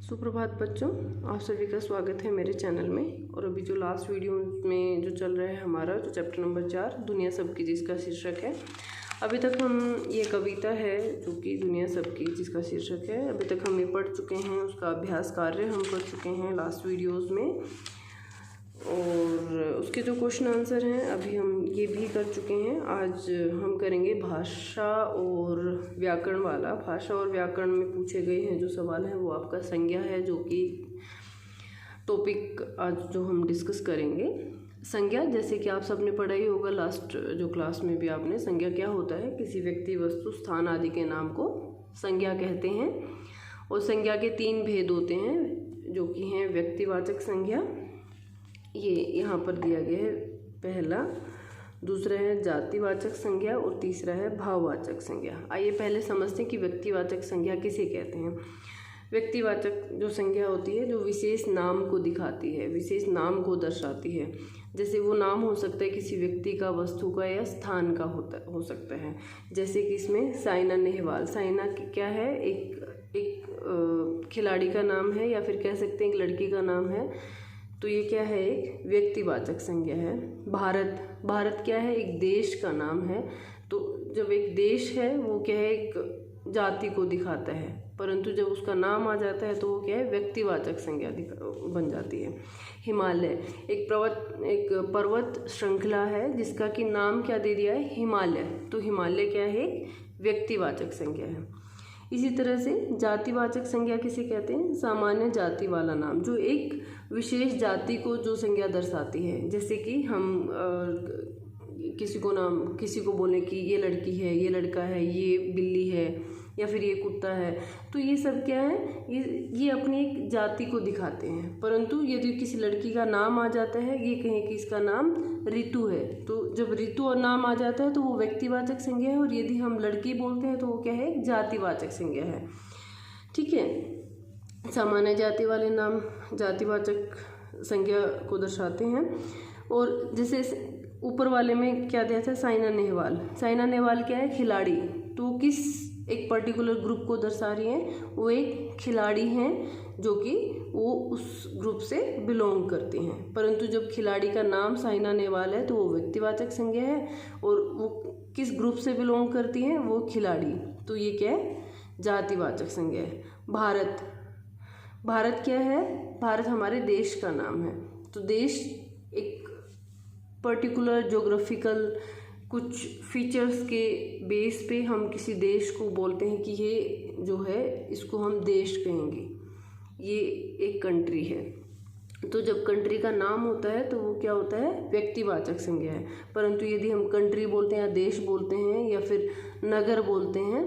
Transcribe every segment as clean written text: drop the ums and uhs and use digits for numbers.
सुप्रभात बच्चों, आप सभी का स्वागत है मेरे चैनल में। और अभी जो लास्ट वीडियो में जो चल रहा है हमारा जो चैप्टर नंबर 4 दुनिया सबकी, जिसका शीर्षक है, अभी तक हम ये कविता है जो कि दुनिया सबकी जिसका शीर्षक है, अभी तक हम ये पढ़ चुके हैं। उसका अभ्यास कार्य हम कर चुके हैं लास्ट वीडियोज़ में, और उसके जो क्वेश्चन आंसर हैं अभी हम ये भी कर चुके हैं। आज हम करेंगे भाषा और व्याकरण वाला। भाषा और व्याकरण में पूछे गए हैं जो सवाल हैं वो आपका संज्ञा है, जो कि टॉपिक आज जो हम डिस्कस करेंगे। संज्ञा, जैसे कि आप सबने पढ़ा ही होगा लास्ट जो क्लास में भी आपने, संज्ञा क्या होता है? किसी व्यक्ति, वस्तु, स्थान आदि के नाम को संज्ञा कहते हैं। और संज्ञा के 3 भेद होते हैं जो कि हैं व्यक्तिवाचक संज्ञा, ये यहाँ पर दिया गया है पहला, दूसरा है जातिवाचक संज्ञा और तीसरा है भाववाचक संज्ञा। आइए पहले समझते हैं कि व्यक्तिवाचक संज्ञा किसे कहते हैं। व्यक्तिवाचक जो संज्ञा होती है जो विशेष नाम को दिखाती है, विशेष नाम को दर्शाती है। जैसे वो नाम हो सकता है किसी व्यक्ति का, वस्तु का या स्थान का हो सकता है। जैसे कि इसमें साइना नेहवाल, साइना क्या है? एक खिलाड़ी का नाम है, या फिर कह सकते हैं एक लड़की का नाम है, तो ये क्या है? एक व्यक्तिवाचक संज्ञा है। भारत, भारत क्या है? एक देश का नाम है। तो जब एक देश है वो क्या है? एक जाति को दिखाता है, परंतु जब उसका नाम आ जाता है तो वो क्या है? व्यक्तिवाचक संज्ञा बन जाती है। हिमालय एक पर्वत श्रृंखला है जिसका कि नाम क्या दे दिया है? हिमालय। तो हिमालय क्या है? एक व्यक्तिवाचक संज्ञा है। इसी तरह से जातिवाचक संज्ञा किसे कहते हैं? सामान्य जाति वाला नाम, जो एक विशेष जाति को जो संज्ञा दर्शाती है। जैसे कि हम किसी को बोलें कि ये लड़की है, ये लड़का है, ये बिल्ली है, या फिर ये कुत्ता है, तो ये सब क्या है? ये अपनी एक जाति को दिखाते हैं। परंतु यदि किसी लड़की का नाम आ जाता है, ये कहें कि इसका नाम ऋतु है, तो जब ऋतु और नाम आ जाता है तो वो व्यक्तिवाचक संज्ञा है। और यदि हम लड़की बोलते हैं तो वो क्या है? जातिवाचक संज्ञा है। ठीक है। सामान्य जाति वाले नाम जातिवाचक संज्ञा को दर्शाते हैं। और जैसे ऊपर वाले में क्या दिया था? साइना नेहवाल। साइना नेहवाल क्या है? खिलाड़ी। तो किस एक पर्टिकुलर ग्रुप को दर्शा रही हैं? वो एक खिलाड़ी हैं जो कि वो उस ग्रुप से बिलोंग करते हैं। परंतु जब खिलाड़ी का नाम साइना नेहवाल है तो वो व्यक्तिवाचक संज्ञा है, और वो किस ग्रुप से बिलोंग करती हैं? वो खिलाड़ी। तो ये क्या है? जातिवाचक संज्ञा है। भारत, भारत क्या है? भारत हमारे देश का नाम है। तो देश एक पर्टिकुलर ज्योग्राफिकल कुछ फीचर्स के बेस पे हम किसी देश को बोलते हैं कि ये जो है इसको हम देश कहेंगे, ये एक कंट्री है। तो जब कंट्री का नाम होता है तो वो क्या होता है? व्यक्तिवाचक संज्ञा है। परंतु यदि हम कंट्री बोलते हैं या देश बोलते हैं या फिर नगर बोलते हैं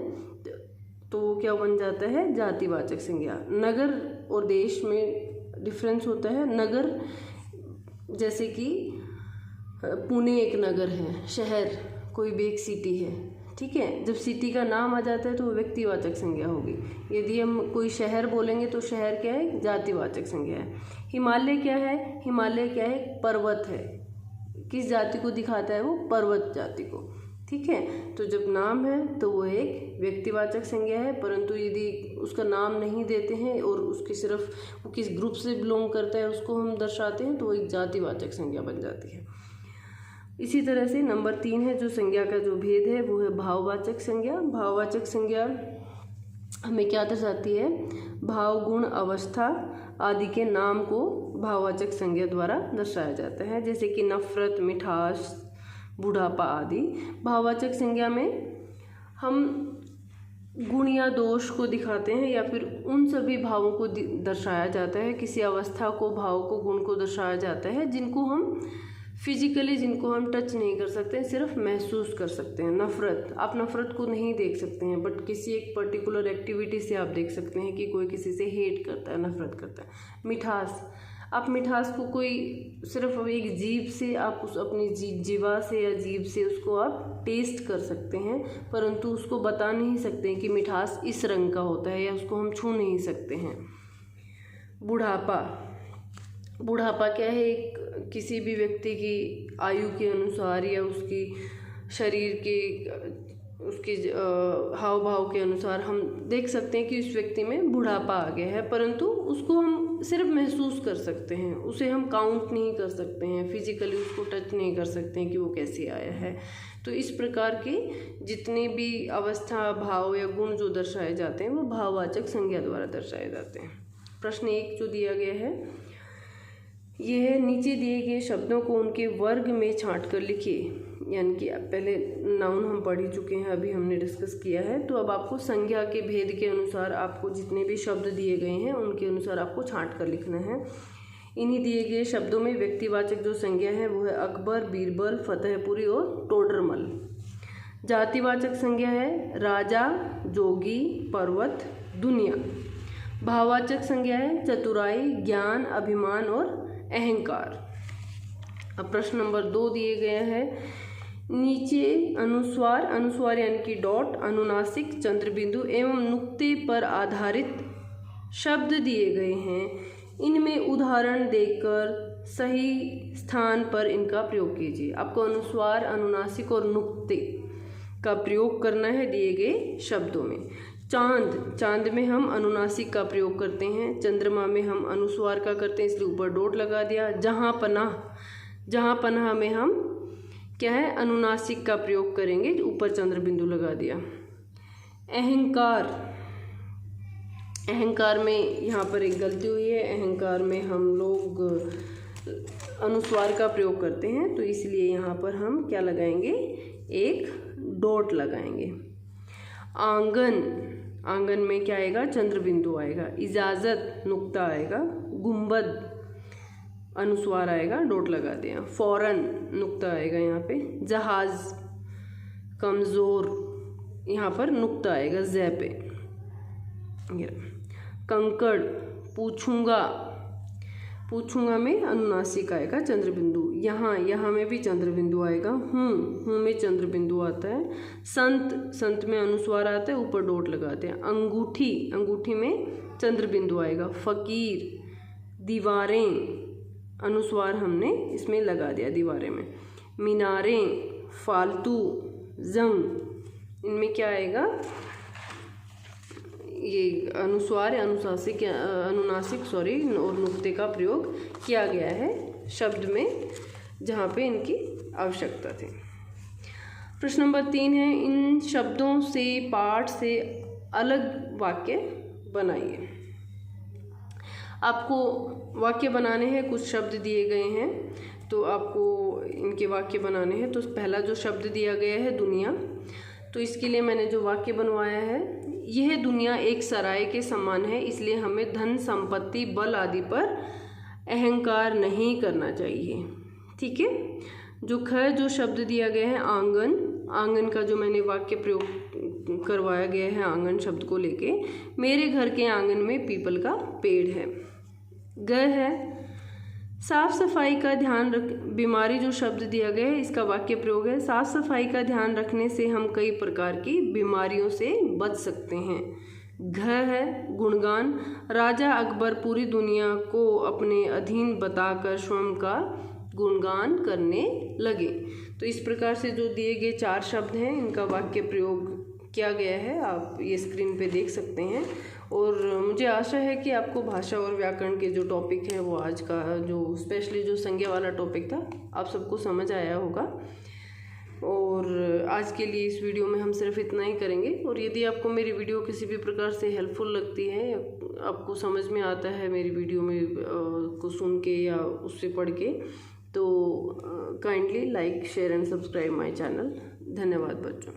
तो वो क्या बन जाता है? जातिवाचक संज्ञा। नगर और देश में डिफरेंस होता है। नगर जैसे कि पुणे एक नगर है, शहर, कोई भी एक सिटी है। ठीक है। जब सिटी का नाम आ जाता है तो वो व्यक्तिवाचक संज्ञा होगी। यदि हम कोई शहर बोलेंगे तो शहर क्या है? जातिवाचक संज्ञा है। हिमालय क्या है? हिमालय क्या है? पर्वत है। किस जाति को दिखाता है वो? पर्वत जाति को। ठीक है। तो जब नाम है तो वो एक व्यक्तिवाचक संज्ञा है, परंतु यदि उसका नाम नहीं देते हैं और उसकी सिर्फ वो किस ग्रुप से बिलोंग करता है उसको हम दर्शाते हैं तो वो एक जातिवाचक संज्ञा बन जाती है। इसी तरह से नंबर 3 है जो संज्ञा का जो भेद है वो है भाववाचक संज्ञा। भाववाचक संज्ञा हमें क्या दर्शाती है? भाव, गुण, अवस्था आदि के नाम को भाववाचक संज्ञा द्वारा दर्शाया जाता है। जैसे कि नफरत, मिठास, बुढ़ापा आदि। भाववाचक संज्ञा में हम गुण या दोष को दिखाते हैं, या फिर उन सभी भावों को दर्शाया जाता है। किसी अवस्था को, भाव को, गुण को दर्शाया जाता है जिनको हम फिजिकली, जिनको हम टच नहीं कर सकते, सिर्फ महसूस कर सकते हैं। नफरत, आप नफरत को नहीं देख सकते हैं, बट किसी एक पर्टिकुलर एक्टिविटी से आप देख सकते हैं कि कोई किसी से हेट करता है, नफरत करता है। मिठास, आप मिठास को कोई सिर्फ एक जीभ से, आप उस अपनी जीवा से या जीभ से उसको आप टेस्ट कर सकते हैं, परंतु उसको बता नहीं सकते हैं कि मिठास इस रंग का होता है, या उसको हम छू नहीं सकते हैं। बुढ़ापा, बुढ़ापा क्या है? एक किसी भी व्यक्ति की आयु के अनुसार या उसकी शरीर के उसके हाव भाव के अनुसार हम देख सकते हैं कि उस व्यक्ति में बुढ़ापा आ गया है, परंतु उसको हम सिर्फ महसूस कर सकते हैं, उसे हम काउंट नहीं कर सकते हैं, फिजिकली उसको टच नहीं कर सकते हैं कि वो कैसे आया है। तो इस प्रकार के जितने भी अवस्था, भाव या गुण जो दर्शाए जाते हैं वो भाववाचक संज्ञा द्वारा दर्शाए जाते हैं। प्रश्न 1 जो दिया गया है यह है, नीचे दिए गए शब्दों को उनके वर्ग में छांट कर लिखिए। यानी कि पहले नाउन हम पढ़ ही चुके हैं, अभी हमने डिस्कस किया है। तो अब आपको संज्ञा के भेद के अनुसार आपको जितने भी शब्द दिए गए हैं उनके अनुसार आपको छांट कर लिखना है। इन्हीं दिए गए शब्दों में व्यक्तिवाचक जो संज्ञा है वो है अकबर, बीरबल, फतेहपुरी और टोडरमल। जातिवाचक संज्ञा है राजा, जोगी, पर्वत, दुनिया। भाववाचक संज्ञा है चतुराई, ज्ञान, अभिमान और अहंकार। अब प्रश्न नंबर 2 दिए गए हैं, नीचे अनुस्वार यानी कि डॉट, अनुनासिक, चंद्रबिंदु एवं नुक्ते पर आधारित शब्द दिए गए हैं। इनमें उदाहरण देकर सही स्थान पर इनका प्रयोग कीजिए। आपको अनुस्वार, अनुनासिक और नुक्ते का प्रयोग करना है दिए गए शब्दों में। चांद में हम अनुनासिक का प्रयोग करते हैं, चंद्रमा में हम अनुस्वार का करते हैं, इसलिए ऊपर डॉट लगा दिया। जहाँ पनाह में हम क्या है अनुनासिक का प्रयोग करेंगे, ऊपर चंद्र बिंदु लगा दिया। अहंकार में यहाँ पर एक गलती हुई है, अहंकार में हम लोग अनुस्वार का प्रयोग करते हैं, तो इसलिए यहाँ पर हम क्या लगाएंगे, एक डॉट लगाएंगे। आंगन में क्या आएगा, चंद्र बिंदु आएगा। इजाज़त नुक्ता आएगा। गुंबद अनुस्वार आएगा, डॉट लगा दिया। फौरन नुक्ता आएगा यहाँ पे। जहाज, कमज़ोर, यहाँ पर नुक्ता आएगा ज़ै पे। कंकड़, पूछूंगा में अनुनासिक आएगा चंद्र बिंदु। यहाँ में भी चंद्र बिंदु आएगा। हूँ में चंद्र बिंदु आता है। संत में अनुस्वार आता है, ऊपर डॉट लगाते हैं। अंगूठी में चंद्र बिंदु आएगा। फकीर, दीवारें, अनुस्वार हमने इसमें लगा दिया दीवारें में। मीनारें, फालतू, जंग, इनमें क्या आएगा, ये अनुस्वार अनुनासिक और नुक्ते का प्रयोग किया गया है शब्द में जहाँ पे इनकी आवश्यकता थी। प्रश्न नंबर 3 है, इन शब्दों से पाठ से अलग वाक्य बनाइए। आपको वाक्य बनाने हैं, कुछ शब्द दिए गए हैं तो आपको इनके वाक्य बनाने हैं। तो पहला जो शब्द दिया गया है दुनिया, तो इसके लिए मैंने जो वाक्य बनवाया है, यह दुनिया एक सराय के समान है, इसलिए हमें धन, संपत्ति, बल आदि पर अहंकार नहीं करना चाहिए। ठीक है। जो शब्द दिया गया है आंगन का जो मैंने वाक्य प्रयोग करवाया गया है आंगन शब्द को लेके, मेरे घर के आंगन में पीपल का पेड़ है। है साफ सफाई का ध्यान रख, बीमारी जो शब्द दिया गया है इसका वाक्य प्रयोग है, साफ सफाई का ध्यान रखने से हम कई प्रकार की बीमारियों से बच सकते हैं। है गुणगान, राजा अकबर पूरी दुनिया को अपने अधीन बताकर स्वयं का गुणगान करने लगे। तो इस प्रकार से जो दिए गए 4 शब्द हैं इनका वाक्य प्रयोग किया गया है, आप ये स्क्रीन पे देख सकते हैं। और मुझे आशा है कि आपको भाषा और व्याकरण के जो टॉपिक हैं वो आज का जो स्पेशली जो संज्ञा वाला टॉपिक था आप सबको समझ आया होगा। और आज के लिए इस वीडियो में हम सिर्फ इतना ही करेंगे। और यदि आपको मेरी वीडियो किसी भी प्रकार से हेल्पफुल लगती है, आपको समझ में आता है मेरी वीडियो में को सुन के या उससे पढ़ के, तो kindly like, share and subscribe my channel. धन्यवाद बच्चों।